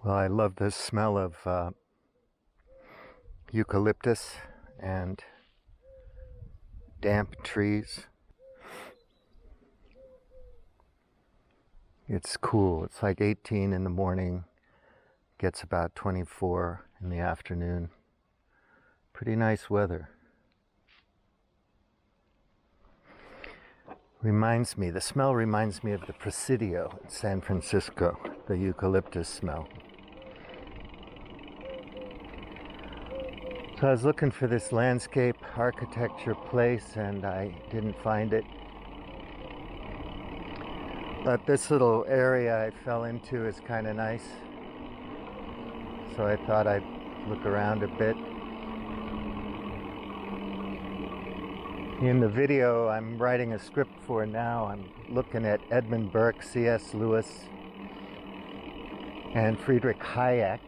Well, I love the smell of eucalyptus and damp trees. It's cool. It's like 18 in the morning, gets about 24 in the afternoon. Pretty nice weather. The smell reminds me of the Presidio in San Francisco, the eucalyptus smell. So I was looking for this landscape architecture place and I didn't find it. But this little area I fell into is kind of nice. So I thought I'd look around a bit. In the video I'm writing a script for now, I'm looking at Edmund Burke, C.S. Lewis, and Friedrich Hayek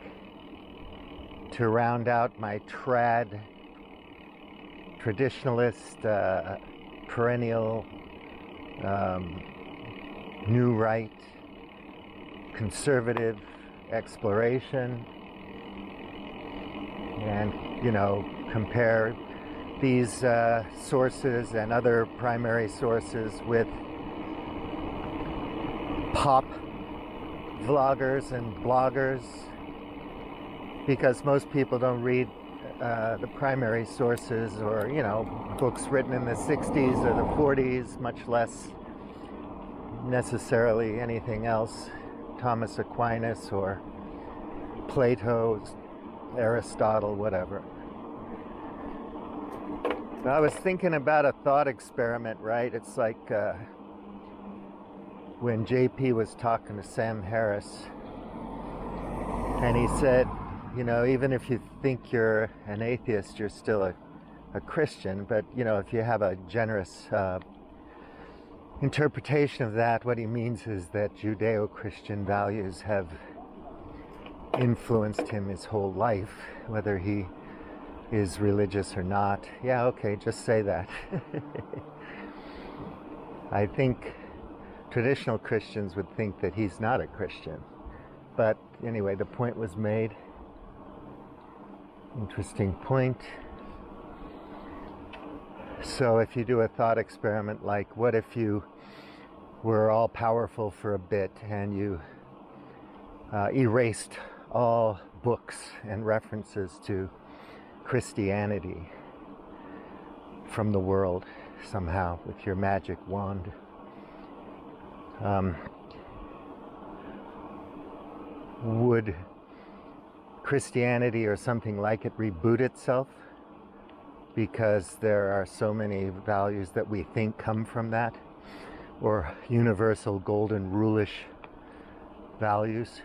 to round out my traditionalist, perennial, new right, conservative exploration, and, compare these sources and other primary sources with pop vloggers and bloggers, because most people don't read the primary sources or, books written in the 60s or the 40s, much less necessarily anything else, Thomas Aquinas or Plato, Aristotle, whatever. I was thinking about a thought experiment, right? It's like when JP was talking to Sam Harris, and he said, even if you think you're an atheist, you're still a Christian. But, if you have a generous interpretation of that, what he means is that Judeo-Christian values have influenced him his whole life, whether he is religious or not. Yeah, okay, just say that. I think traditional Christians would think that he's not a Christian. But anyway, the point was made. Interesting point. So if you do a thought experiment like, what if you were all powerful for a bit and you erased all books and references to Christianity from the world somehow with your magic wand? Would Christianity or something like it reboot itself? Because there are so many values that we think come from that, or universal golden rule-ish values,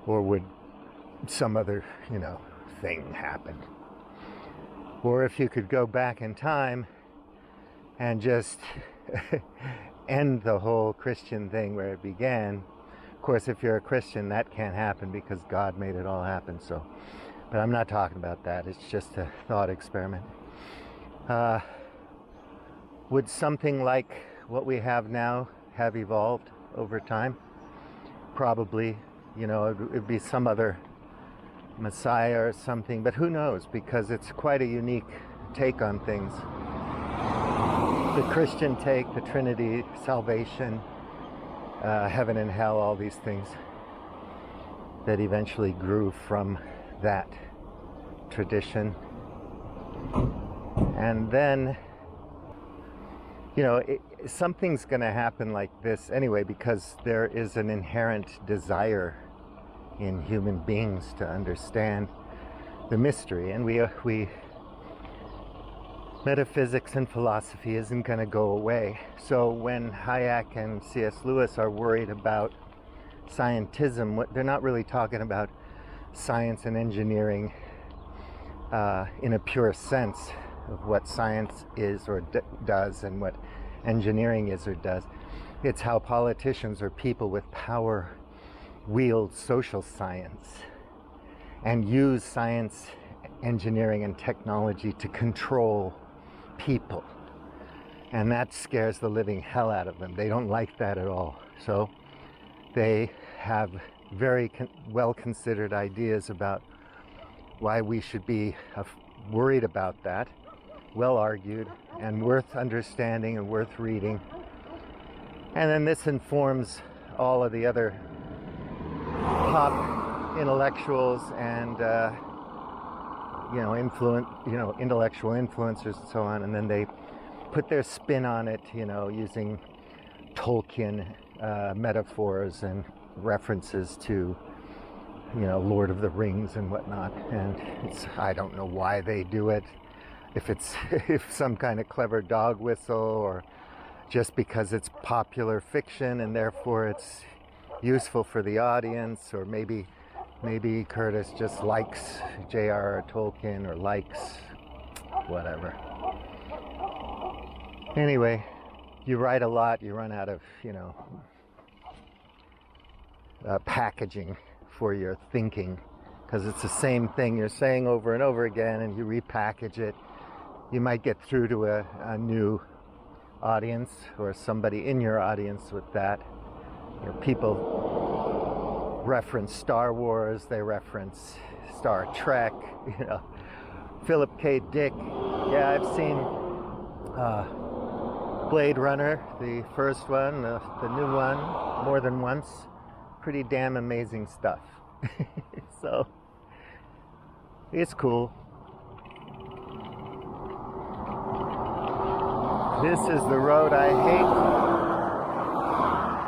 or would some other, thing happen? Or if you could go back in time and just end the whole Christian thing where it began. Of course, if you're a Christian, that can't happen because God made it all happen. So, but I'm not talking about that. It's just a thought experiment. Would something like what we have now have evolved over time? Probably. It'd be some other Messiah or something, but who knows, because it's quite a unique take on things. The Christian take, the Trinity, salvation, heaven and hell, all these things that eventually grew from that tradition. And then, something's going to happen like this anyway, because there is an inherent desire in human beings to understand the mystery, and we metaphysics and philosophy isn't going to go away. So when Hayek and C.S. Lewis are worried about scientism, they're not really talking about science and engineering in a pure sense of what science is or does and what engineering is or does. It's how politicians or people with power wield social science and use science, engineering, and technology to control people. And that scares the living hell out of them. They don't like that at all. So they have very well considered ideas about why we should be worried about that, well argued and worth understanding and worth reading. And then this informs all of the other pop intellectuals and intellectual influencers and so on, and then they put their spin on it, using Tolkien metaphors and references to Lord of the Rings and whatnot. And I don't know why they do it, if some kind of clever dog whistle, or just because it's popular fiction and therefore it's useful for the audience, or maybe Curtis just likes J.R.R. Tolkien, or likes whatever. Anyway, you write a lot, you run out of packaging for your thinking, because it's the same thing you're saying over and over again, and you repackage it. You might get through to a new audience, or somebody in your audience with that. People reference Star Wars, they reference Star Trek, Philip K. Dick. Yeah, I've seen Blade Runner, the first one, the new one, more than once. Pretty damn amazing stuff. So, it's cool. This is the road I hate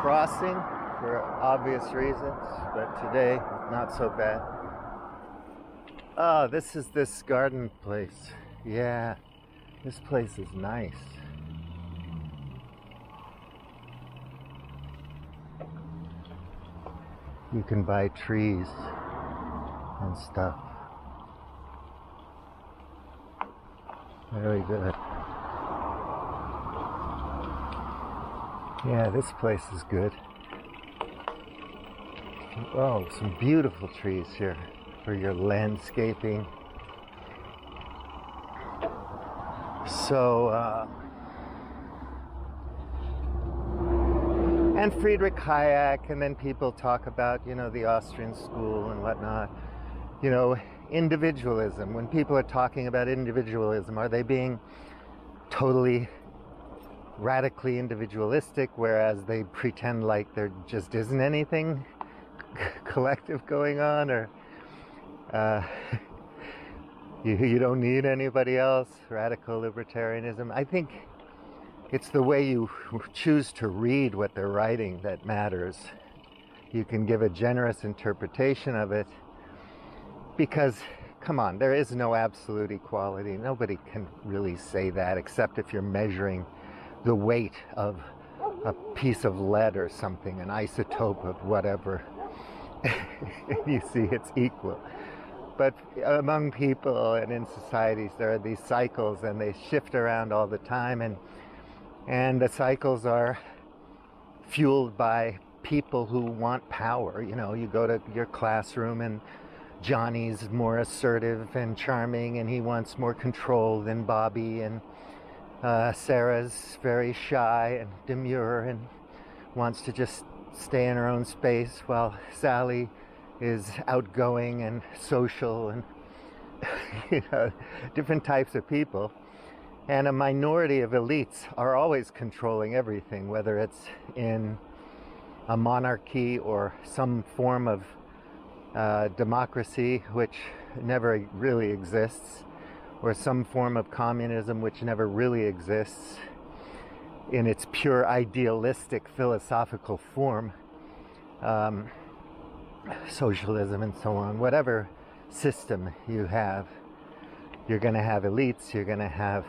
crossing for obvious reasons, but today, not so bad. Oh, this is this garden place. Yeah, this place is nice. You can buy trees and stuff. Very good. Yeah, this place is good. Oh, some beautiful trees here for your landscaping. So, and Friedrich Hayek, and then people talk about, the Austrian school and whatnot. Individualism. When people are talking about individualism, are they being totally radically individualistic, whereas they pretend like there just isn't anything collective going on, or you don't need anybody else? Radical libertarianism. I think it's the way you choose to read what they're writing that matters. You can give a generous interpretation of it, because, come on, there is no absolute equality. Nobody can really say that, except if you're measuring the weight of a piece of lead or something, an isotope of whatever. You see, it's equal. But among people and in societies, there are these cycles, and they shift around all the time, and the cycles are fueled by people who want power. You go to your classroom, and Johnny's more assertive and charming, and he wants more control than Bobby, and Sarah's very shy and demure and wants to just stay in her own space, while Sally is outgoing and social, and different types of people. And a minority of elites are always controlling everything, whether it's in a monarchy or some form of democracy, which never really exists, or some form of communism, which never really exists in its pure idealistic philosophical form, socialism and so on. Whatever system you have, you're going to have elites, you're going to have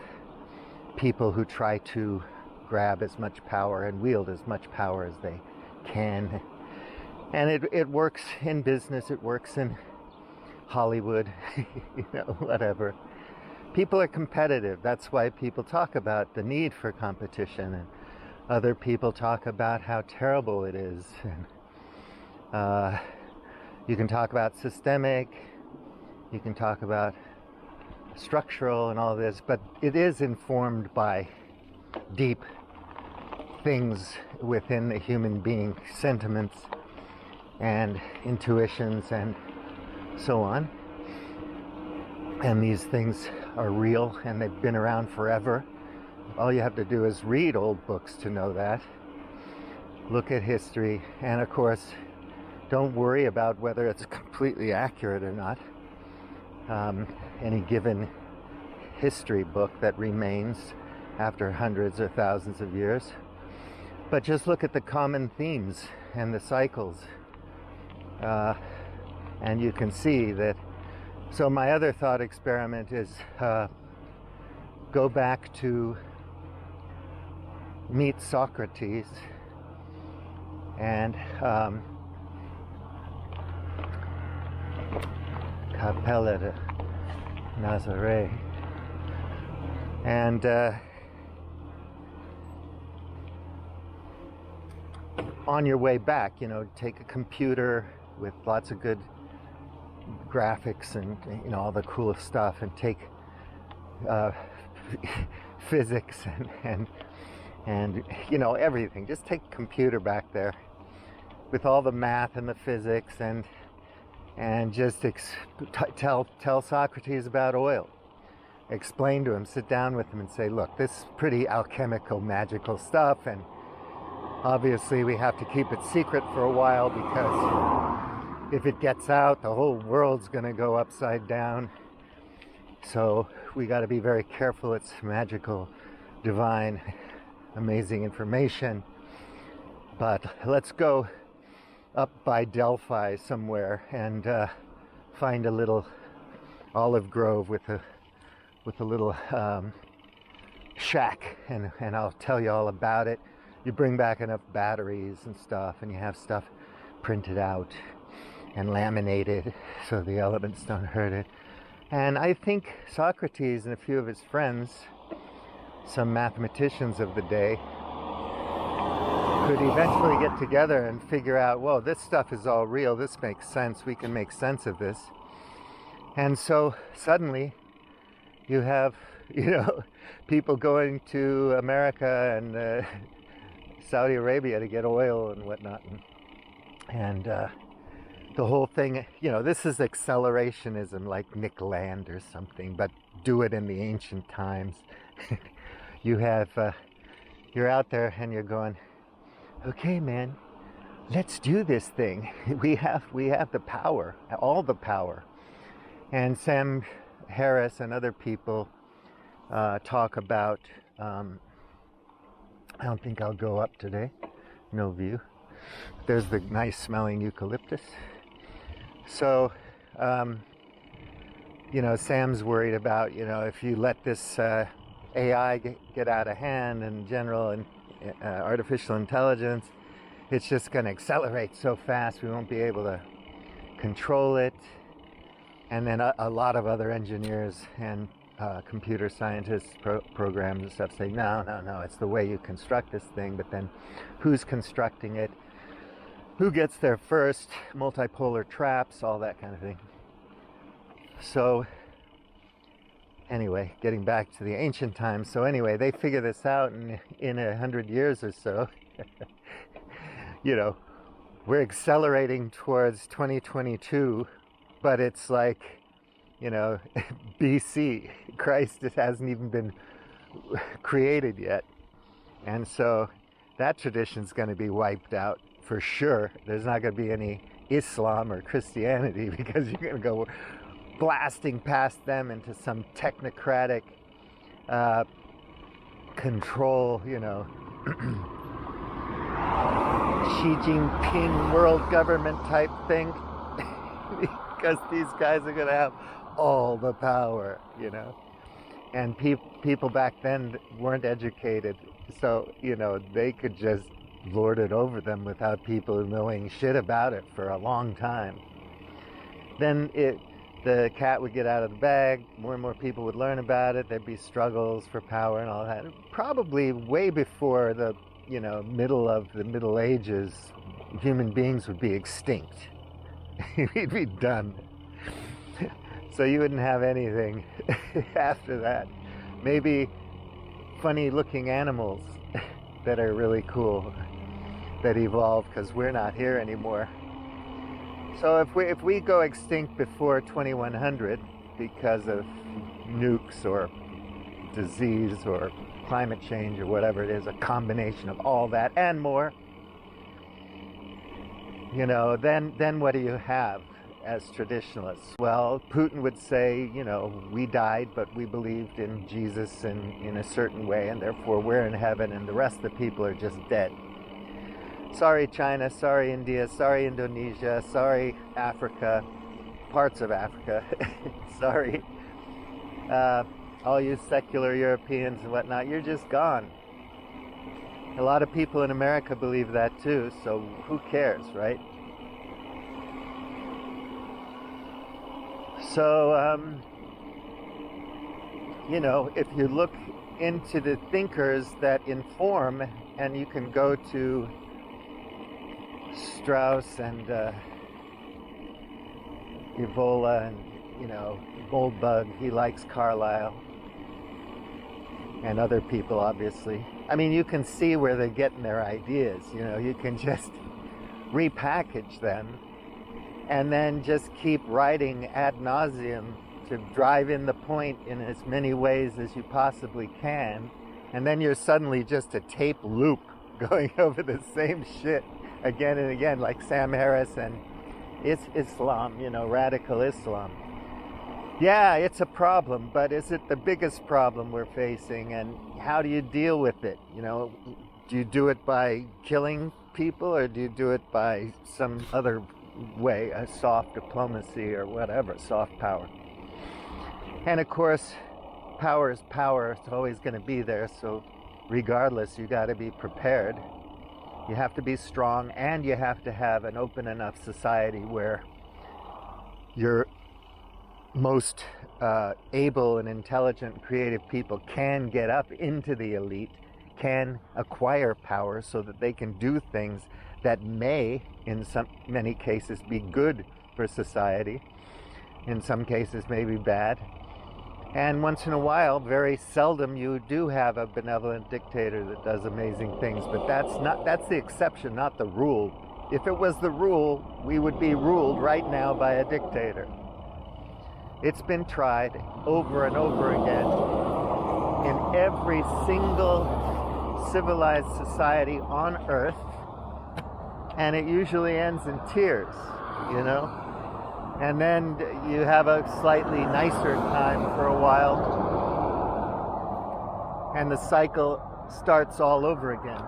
people who try to grab as much power and wield as much power as they can. And it works in business, it works in Hollywood, whatever. People are competitive. That's why people talk about the need for competition, and other people talk about how terrible it is. And you can talk about systemic, you can talk about structural and all this, but it is informed by deep things within the human being, sentiments, and intuitions and so on. And these things are real and they've been around forever. All you have to do is read old books to know that. Look at history, and of course, don't worry about whether it's completely accurate or not. Any given history book that remains after hundreds or thousands of years. But just look at the common themes and the cycles. And you can see that. So my other thought experiment is go back to meet Socrates and Capella de Nazaré, and on your way back, take a computer with lots of good graphics and all the cool stuff, and take physics and everything. Just take a computer back there with all the math and the physics, and just tell Socrates about oil. Explain to him, sit down with him and say, look, this is pretty alchemical, magical stuff, and obviously we have to keep it secret for a while, because if it gets out, the whole world's going to go upside down. So we got to be very careful. It's magical, divine, amazing information. But let's go up by Delphi somewhere and find a little olive grove with a little shack, and I'll tell you all about it. You bring back enough batteries and stuff, and you have stuff printed out and laminated so the elements don't hurt it. And I think Socrates and a few of his friends, some mathematicians of the day, could eventually get together and figure out, whoa, this stuff is all real, this makes sense, we can make sense of this. And so suddenly you have, people going to America and Saudi Arabia to get oil and whatnot. And the whole thing, this is accelerationism, like Nick Land or something, but do it in the ancient times. You're out there and you're going, okay, man, let's do this thing. We have the power, all the power. And Sam Harris and other people talk about, I don't think I'll go up today, no view. There's the nice smelling eucalyptus. So, Sam's worried about, if you let this AI get out of hand and general and artificial intelligence, it's just going to accelerate so fast we won't be able to control it. And then a lot of other engineers and computer scientists, programs and stuff say, no, it's the way you construct this thing. But then who's constructing it? Who gets there first? Multipolar traps, all that kind of thing. So anyway, getting back to the ancient times. So anyway, they figure this out, and in 100 years or so, we're accelerating towards 2022, but it's like, BC. Christ hasn't even been created yet. And so that tradition's going to be wiped out for sure. There's not going to be any Islam or Christianity, because you're going to go blasting past them into some technocratic control, Xi Jinping world government type thing, because these guys are going to have all the power, and people back then weren't educated, so they could just lord it over them without people knowing shit about it for a long time. Then the cat would get out of the bag, more and more people would learn about it, there'd be struggles for power and all that. Probably way before the middle of the Middle Ages, human beings would be extinct. We'd be done. So you wouldn't have anything after that. Maybe funny looking animals that are really cool that evolve, because we're not here anymore. So if we go extinct before 2100 because of nukes or disease or climate change or whatever it is, a combination of all that and more, you know, then what do you have as traditionalists? Well, Putin would say, you know, we died, but we believed in Jesus in a certain way, and therefore we're in heaven, and the rest of the people are just dead. Sorry, China. Sorry, India. Sorry, Indonesia. Sorry, Africa. Parts of Africa. Sorry. All you secular Europeans and whatnot, you're just gone. A lot of people in America believe that too, so who cares, right? So, you know, if you look into the thinkers that inform, and you can go to Strauss and Evola and, you know, Goldbug, he likes Carlyle, and other people, obviously. I mean, you can see where they're getting their ideas, you know, you can just repackage them and then just keep writing ad nauseum to drive in the point in as many ways as you possibly can, and then you're suddenly just a tape loop going over the same shit again and again, like Sam Harris and it's Islam, you know, radical Islam. Yeah, it's a problem, but is it the biggest problem we're facing, and how do you deal with it? You know, do you do it by killing people, or do you do it by some other way, a soft diplomacy or whatever, soft power? And of course, power is power. It's always going to be there, so regardless, you got to be prepared. You have to be strong, and you have to have an open enough society where your most able and intelligent, creative people can get up into the elite, can acquire power so that they can do things that may, in many cases, be good for society. In some cases, maybe bad. And once in a while, very seldom, you do have a benevolent dictator that does amazing things. But that's the exception, not the rule. If it was the rule, we would be ruled right now by a dictator. It's been tried over and over again in every single civilized society on Earth, and it usually ends in tears, you know? And then you have a slightly nicer time for a while, and the cycle starts all over again.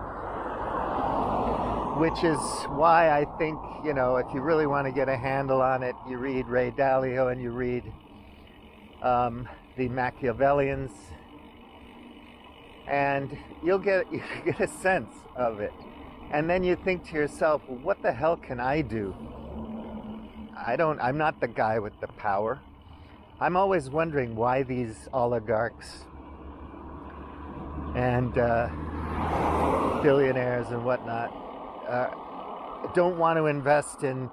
Which is why I think, you know, if you really want to get a handle on it, you read Ray Dalio and you read the Machiavellians, and you get a sense of it. And then you think to yourself, well, what the hell can I do? I'm not the guy with the power. I'm always wondering why these oligarchs and billionaires and whatnot don't want to invest in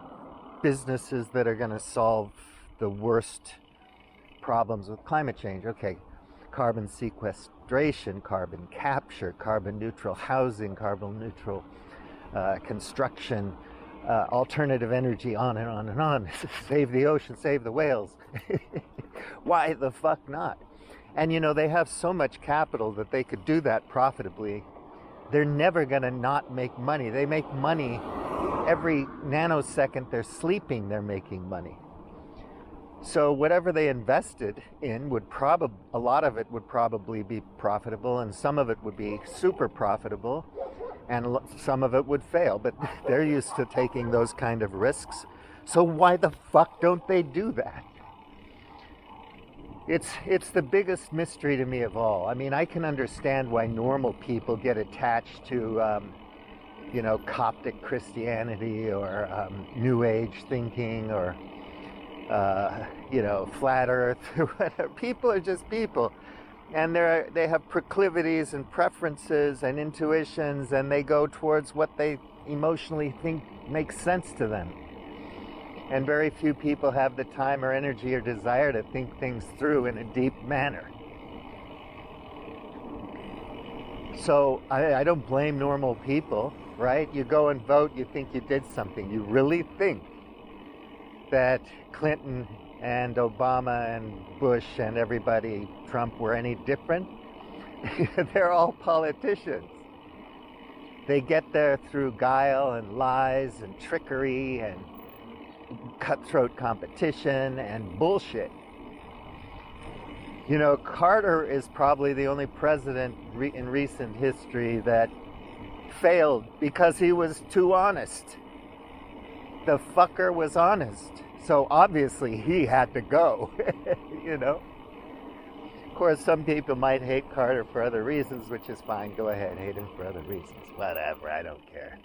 businesses that are going to solve the worst problems with climate change. Okay, carbon sequestration, carbon capture, carbon neutral housing, carbon neutral construction, alternative energy, on and on and on. Save the ocean, save the whales. Why the fuck not? And you know, they have so much capital that they could do that profitably. They're never going to not make money. They make money every nanosecond they're sleeping, they're making money. So whatever they invested in would a lot of it would probably be profitable, and some of it would be super profitable, and some of it would fail. But they're used to taking those kind of risks. So why the fuck don't they do that? It's the biggest mystery to me of all. I mean, I can understand why normal people get attached to, you know, Coptic Christianity or New Age thinking or, you know, flat Earth or whatever. People are just people. And they have proclivities and preferences and intuitions, and they go towards what they emotionally think makes sense to them. And very few people have the time or energy or desire to think things through in a deep manner. So I don't blame normal people, right? You go and vote, you think you did something. You really think that Clinton and Obama and Bush and everybody, Trump, were any different. They're all politicians. They get there through guile and lies and trickery and cutthroat competition and bullshit. You know, Carter is probably the only president in recent history that failed because he was too honest. The fucker was honest. So obviously he had to go, you know. Of course, some people might hate Carter for other reasons, which is fine. Go ahead, hate him for other reasons. Whatever, I don't care.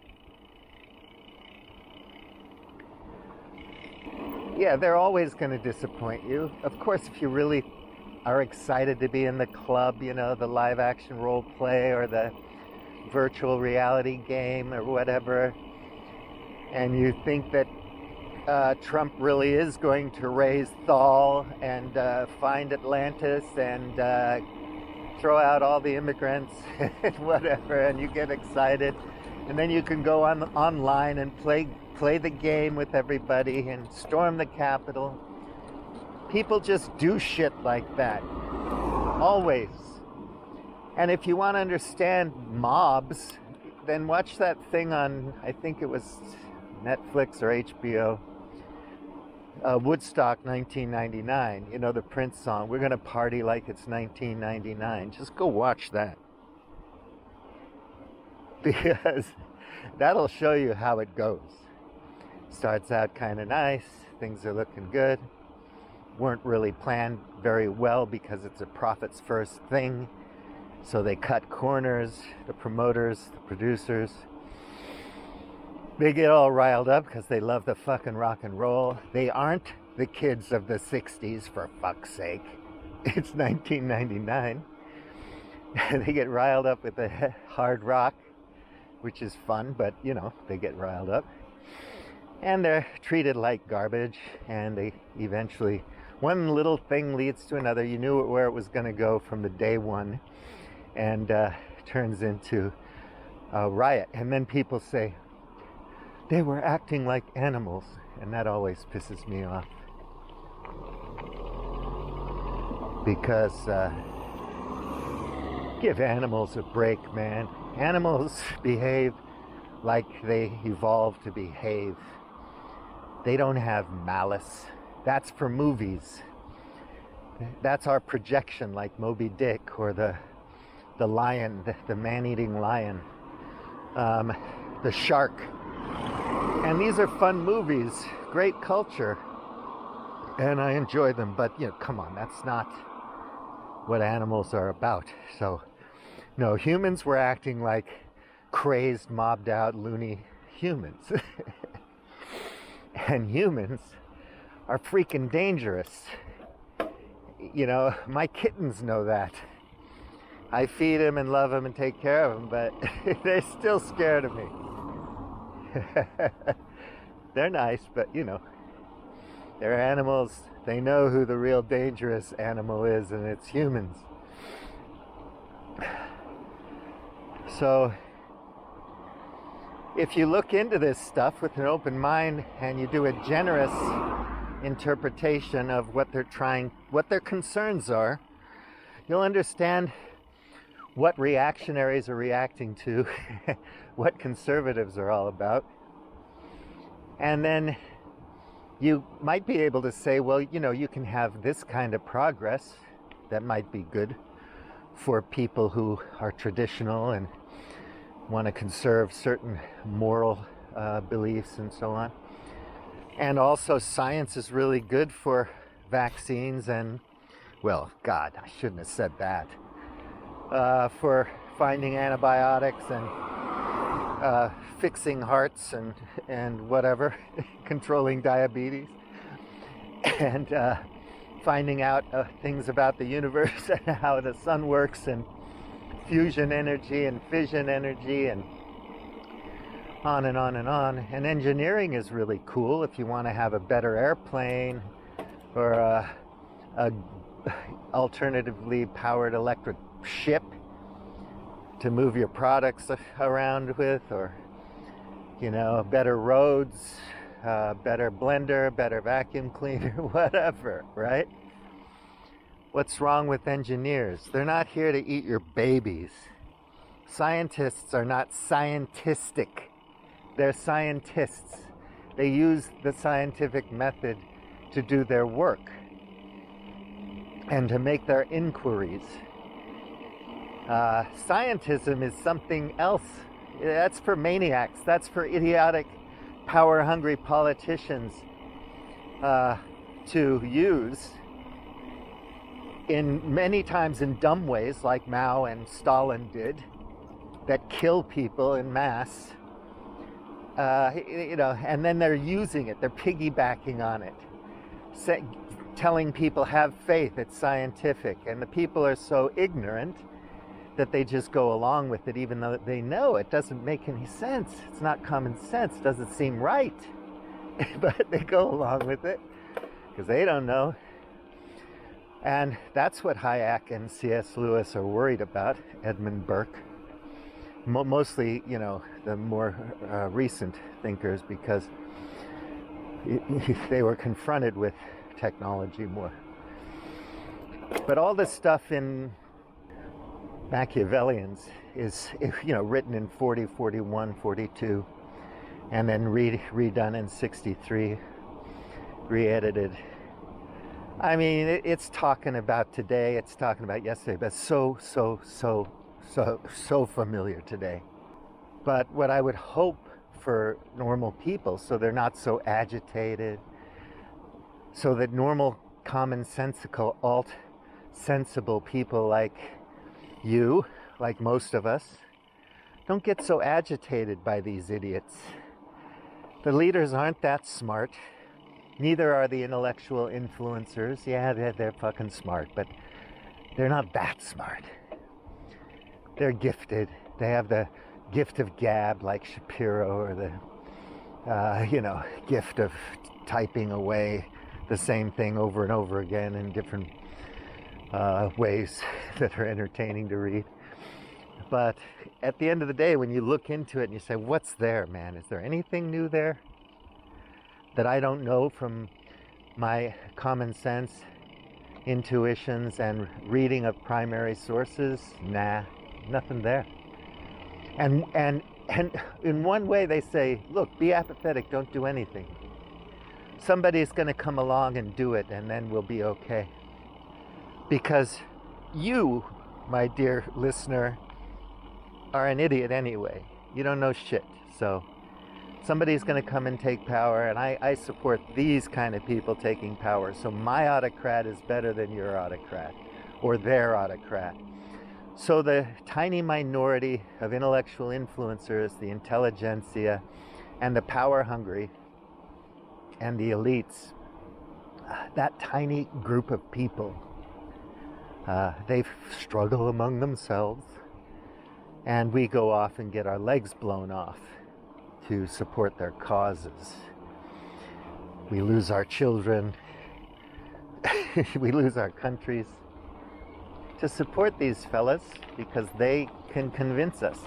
Yeah, they're always going to disappoint you. Of course, if you really are excited to be in the club, you know, the live action role play or the virtual reality game or whatever, and you think that Trump really is going to raise Thal and find Atlantis and throw out all the immigrants and whatever, and you get excited, and then you can go online and play the game with everybody and storm the Capitol. People just do shit like that. Always. And if you want to understand mobs, then watch that thing on, I think it was Netflix or HBO, Woodstock 1999. You know, the Prince song, "We're going to party like it's 1999. Just go watch that. Because that'll show you how it goes. Starts out kind of nice. Things are looking good. Weren't really planned very well because it's a profits first thing. So they cut corners, the promoters, the producers. They get all riled up because they love the fucking rock and roll. They aren't the kids of the 60s, for fuck's sake. It's 1999. They get riled up with the hard rock, which is fun, but, you know, they get riled up. And they're treated like garbage, and they eventually, one little thing leads to another. You knew where it was going to go from the day one, and turns into a riot. And then people say, they were acting like animals, and that always pisses me off. Because give animals a break, man. Animals behave like they evolved to behave. They don't have malice. That's for movies. That's our projection, like Moby Dick or the lion, the man-eating lion, the shark. And these are fun movies, great culture, and I enjoy them. But, you know, come on, that's not what animals are about. So, no, humans were acting like crazed, mobbed out, loony humans. And humans are freaking dangerous. You know, my kittens know that. I feed them and love them and take care of them, but they're still scared of me. They're nice, but, you know, they're animals. They know who the real dangerous animal is, and it's humans. So, if you look into this stuff with an open mind and you do a generous interpretation of what their concerns are, you'll understand what reactionaries are reacting to, what conservatives are all about. And then you might be able to say, well, you know, you can have this kind of progress that might be good for people who are traditional and want to conserve certain moral beliefs and so on. And also science is really good for vaccines and, well, God, I shouldn't have said that. For finding antibiotics and fixing hearts and whatever, controlling diabetes, and finding out things about the universe and how the sun works, and fusion energy and fission energy, and on and on and on. And engineering is really cool if you want to have a better airplane or a alternatively powered electric ship to move your products around with, or, you know, better roads, better blender, better vacuum cleaner, whatever, right? What's wrong with engineers? They're not here to eat your babies. Scientists are not scientistic. They're scientists. They use the scientific method to do their work and to make their inquiries. Scientism is something else. That's for maniacs. That's for idiotic, power-hungry politicians to use in many times in dumb ways, like Mao and Stalin did, that kill people in mass. And then they're using it. They're piggybacking on it, telling people have faith. It's scientific, and the people are so ignorant that they just go along with it, even though they know it doesn't make any sense. It's not common sense. It doesn't seem right, but they go along with it because they don't know. And that's what Hayek and C.S. Lewis are worried about, Edmund Burke. Mostly, the more recent thinkers, because they were confronted with technology more. But all this stuff in Machiavellians is, written in 40, 41, 42, and then redone in 63, re-edited. I mean, it's talking about today, it's talking about yesterday, but so familiar today. But what I would hope for normal people, so they're not so agitated, so that normal, commonsensical, alt-sensible people like you, like most of us, don't get so agitated by these idiots. The leaders aren't that smart. Neither are the intellectual influencers. Yeah, they're fucking smart, but they're not that smart. They're gifted. They have the gift of gab, like Shapiro, or the, gift of typing away the same thing over and over again in different ways that are entertaining to read. But at the end of the day, when you look into it and you say, what's there, man? Is there anything new there that I don't know from my common sense, intuitions, and reading of primary sources? Nah, nothing there. And in one way they say, look, be apathetic, don't do anything. Somebody's going to come along and do it, and then we'll be okay. Because you, my dear listener, are an idiot anyway. You don't know shit. So somebody's going to come and take power, and I support these kind of people taking power. So my autocrat is better than your autocrat, or their autocrat. So the tiny minority of intellectual influencers, the intelligentsia, and the power-hungry, and the elites, that tiny group of people, they struggle among themselves, and we go off and get our legs blown off to support their causes. We lose our children, we lose our countries to support these fellas because they can convince us.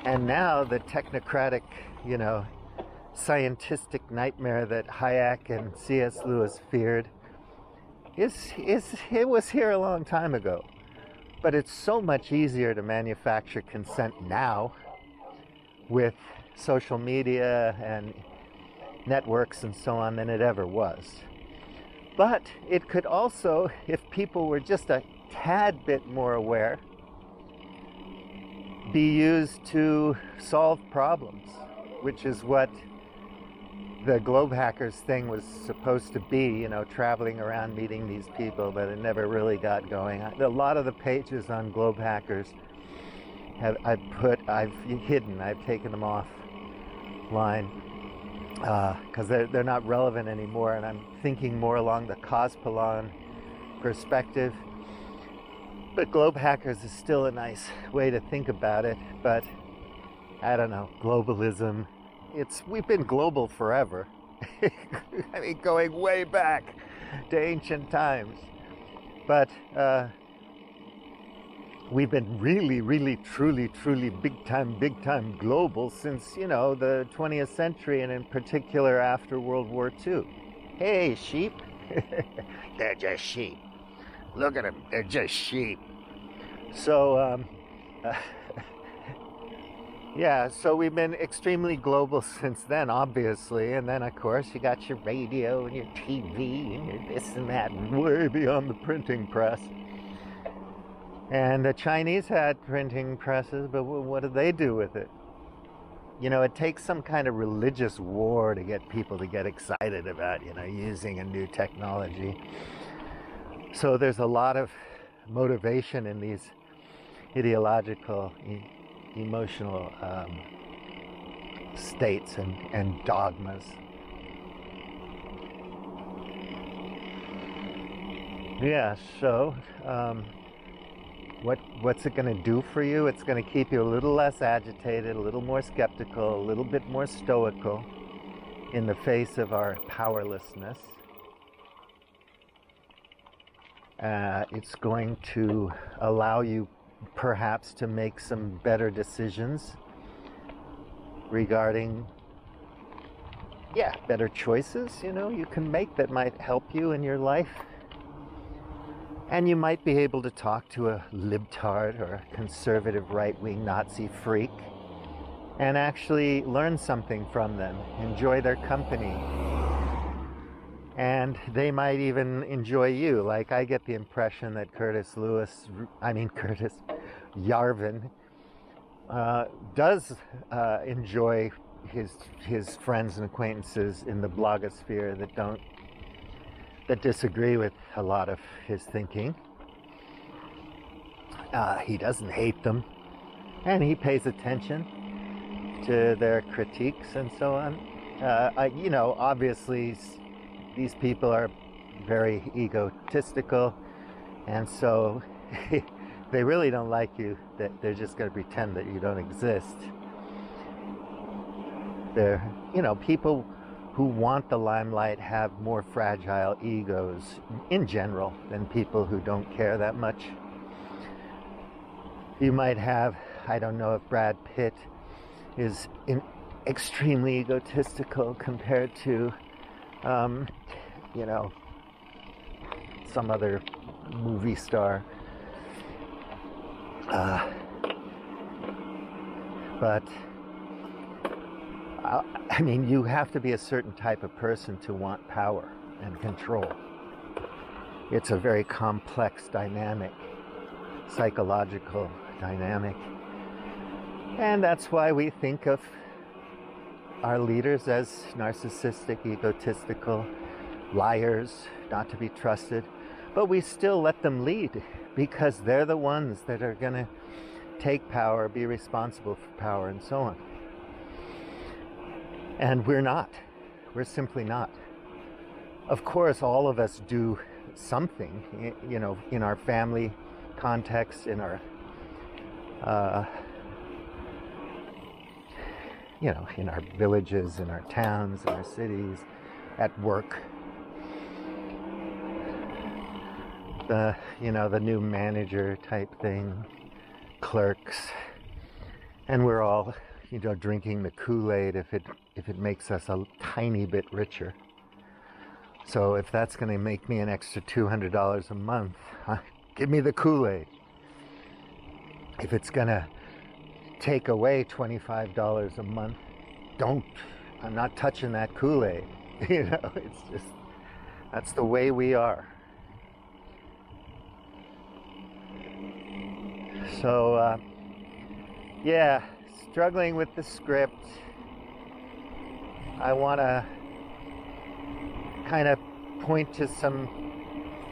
And now the technocratic, scientific nightmare that Hayek and C.S. Lewis feared it was here a long time ago. But it's so much easier to manufacture consent now with social media and networks and so on than it ever was. But it could also, if people were just a tad bit more aware, be used to solve problems, which is what the Globe Hackers thing was supposed to be, traveling around meeting these people, but it never really got going. A lot of the pages on Globe Hackers I've hidden, I've taken them offline because they're not relevant anymore, and I'm thinking more along the Cospelon perspective. But Globe Hackers is still a nice way to think about it, but I don't know, globalism, we've been global forever. I mean, going way back to ancient times. But we've been really, really, truly, truly big time global since, the 20th century, and in particular after World War II. Hey, sheep. They're just sheep. Look at them. They're just sheep. So, yeah, so we've been extremely global since then, obviously. And then, of course, you got your radio and your TV and your this and that, way beyond the printing press. And the Chinese had printing presses, but what did they do with it? It takes some kind of religious war to get people to get excited about, using a new technology. So there's a lot of motivation in these ideological, emotional states and dogmas. Yeah, so what's it going to do for you? It's going to keep you a little less agitated, a little more skeptical, a little bit more stoical in the face of our powerlessness. It's going to allow you perhaps to make some better decisions regarding, better choices, you can make that might help you in your life. And you might be able to talk to a libtard or a conservative right-wing Nazi freak and actually learn something from them, enjoy their company. And they might even enjoy you. Like, I get the impression that Curtis Yarvin does enjoy his friends and acquaintances in the blogosphere that disagree with a lot of his thinking. He doesn't hate them, and he pays attention to their critiques and so on. Obviously these people are very egotistical, and so they really don't like you, that they're just going to pretend that you don't exist. They're, people who want the limelight have more fragile egos in general than people who don't care that much. You might have, I don't know if Brad Pitt is extremely egotistical compared to, some other movie star. But you have to be a certain type of person to want power and control. It's a very complex dynamic, psychological dynamic. And that's why we think of our leaders as narcissistic, egotistical, liars, not to be trusted. But we still let them lead because they're the ones that are going to take power, be responsible for power, and so on. And we're not. We're simply not. Of course, all of us do something, in our family context, in our, in our villages, in our towns, in our cities, at work. The new manager type thing, clerks, and we're all, drinking the Kool-Aid if it makes us a tiny bit richer. So if that's going to make me an extra $200 a month, give me the Kool-Aid. If it's going to take away $25 a month, I'm not touching that Kool-Aid. It's just, that's the way we are. So, struggling with the script. I want to kind of point to some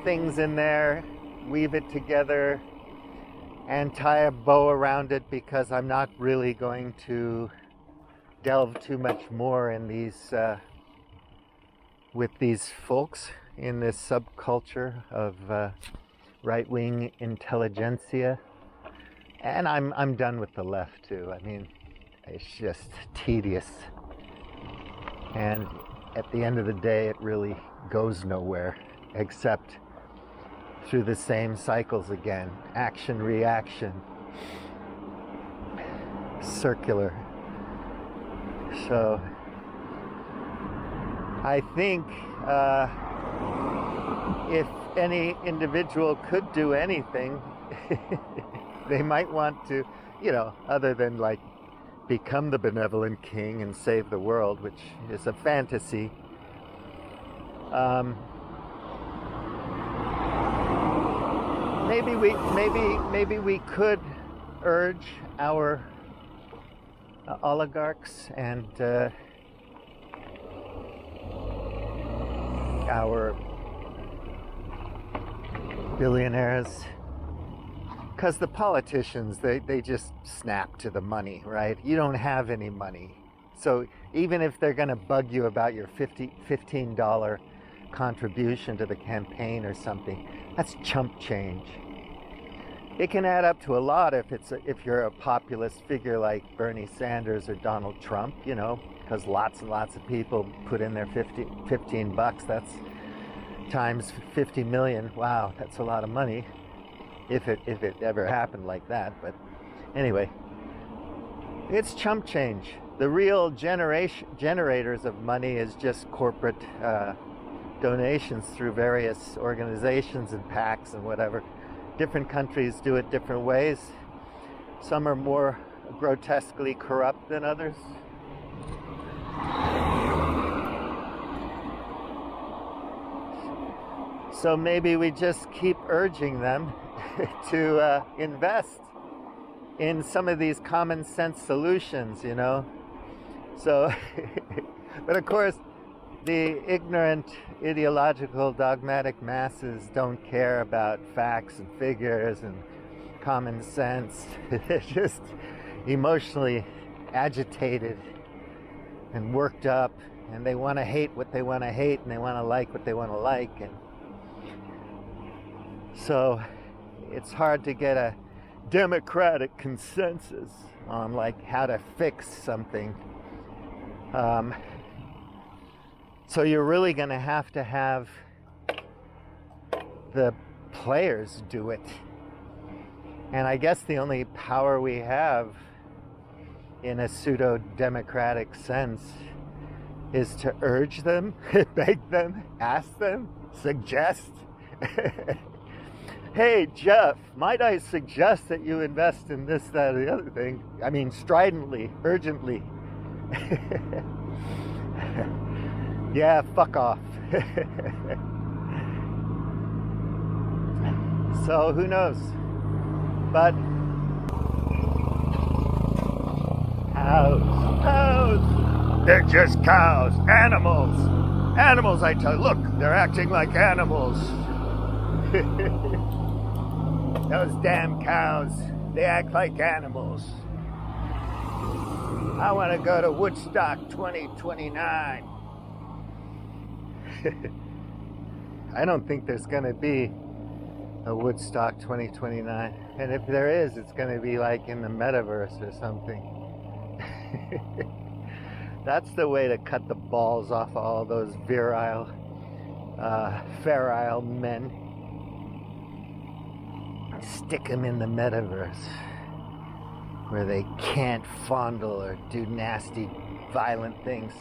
things in there, weave it together, and tie a bow around it, because I'm not really going to delve too much more in these, with these folks in this subculture of right-wing intelligentsia. And I'm done with the left too. It's just tedious. And at the end of the day, it really goes nowhere, except through the same cycles again. Action, reaction, circular. So I think if any individual could do anything, they might want to, other than like become the benevolent king and save the world, which is a fantasy. Maybe we could urge our oligarchs and our billionaires, because the politicians, they just snap to the money, right? You don't have any money. So even if they're going to bug you about your $15 contribution to the campaign or something, that's chump change. It can add up to a lot if you're a populist figure like Bernie Sanders or Donald Trump, because lots and lots of people put in their $15. That's times 50 million. Wow, that's a lot of money. If it ever happened like that. But anyway, it's chump change. The real generators of money is just corporate donations through various organizations and PACs and whatever. Different countries do it different ways. Some are more grotesquely corrupt than others. So maybe we just keep urging them to invest in some of these common sense solutions, So, but of course, the ignorant, ideological, dogmatic masses don't care about facts and figures and common sense. They're just emotionally agitated and worked up, and they want to hate what they want to hate, and they want to like what they want to like. And so it's hard to get a democratic consensus on like how to fix something. So you're really going to have the players do it. And I guess the only power we have in a pseudo-democratic sense is to urge them, beg them, ask them, suggest. Hey, Jeff, might I suggest that you invest in this, that, or the other thing? I mean, stridently, urgently. Yeah, fuck off. So who knows? But cows, they're just cows, animals, I tell you. Look, they're acting like animals. Those damn cows, they act like animals. I want to go to Woodstock 2029. I don't think there's going to be a Woodstock 2029. And if there is, it's going to be like in the metaverse or something. That's the way to cut the balls off all those virile, ferile men. Stick them in the metaverse where they can't fondle or do nasty, violent things.